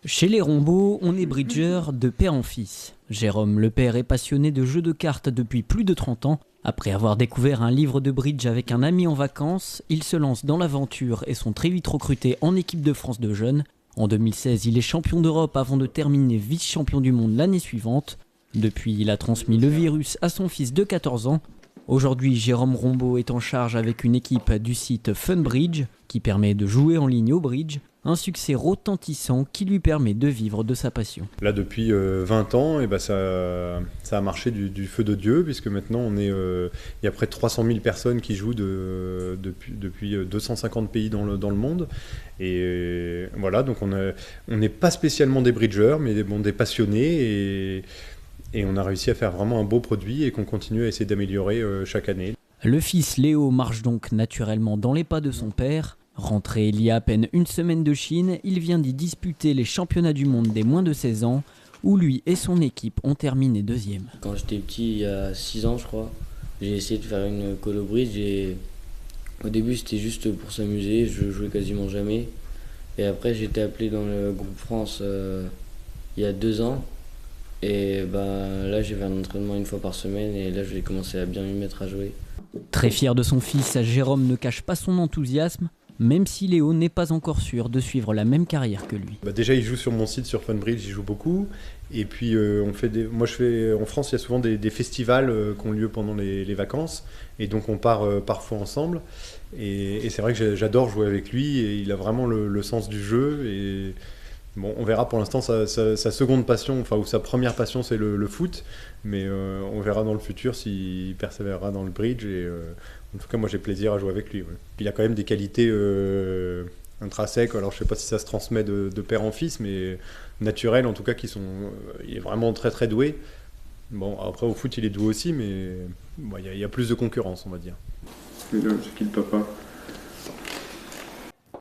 Chez les Rombaud, on est bridger de père en fils. Jérôme, le père, est passionné de jeux de cartes depuis plus de 30 ans. Après avoir découvert un livre de bridge avec un ami en vacances, il se lance dans l'aventure et sont très vite recrutés en équipe de France de jeunes. En 2016, il est champion d'Europe avant de terminer vice-champion du monde l'année suivante. Depuis, il a transmis le virus à son fils de 14 ans. Aujourd'hui, Jérôme Rombaud est en charge avec une équipe du site Funbridge qui permet de jouer en ligne au bridge. Un succès retentissant qui lui permet de vivre de sa passion. Là, depuis 20 ans, ça a marché du feu de Dieu, puisque maintenant, il y a près de 300 000 personnes qui jouent depuis 250 pays dans le monde. Et voilà, donc on n'est pas spécialement des bridgers, mais des passionnés. Et on a réussi à faire vraiment un beau produit et qu'on continue à essayer d'améliorer chaque année. Le fils Léo marche donc naturellement dans les pas de son père. Rentré il y a à peine une semaine de Chine, il vient d'y disputer les championnats du monde des moins de 16 ans, où lui et son équipe ont terminé deuxième. Quand j'étais petit, il y a 6 ans je crois, j'ai essayé de faire une colo bridge et au début c'était juste pour s'amuser, je jouais quasiment jamais. Et après j'ai été appelé dans le groupe France il y a 2 ans. Et là j'ai fait un entraînement une fois par semaine et là j'ai commencé à bien m'y mettre à jouer. Très fier de son fils, Jérôme ne cache pas son enthousiasme, même si Léo n'est pas encore sûr de suivre la même carrière que lui. Déjà il joue sur mon site, sur Funbridge, il joue beaucoup. Et puis en France il y a souvent des festivals qui ont lieu pendant les vacances. Et donc on part parfois ensemble. Et c'est vrai que j'adore jouer avec lui et il a vraiment le sens du jeu. Et bon, on verra pour l'instant sa seconde passion, ou sa première passion c'est le foot, mais on verra dans le futur s'il persévérera dans le bridge. Et en tout cas moi j'ai plaisir à jouer avec lui. Ouais. Il a quand même des qualités intrinsèques, alors je sais pas si ça se transmet de père en fils, mais naturelles en tout cas, il est vraiment très très doué. Bon, après au foot il est doué aussi, mais il y a plus de concurrence on va dire. C'est qui le papa ?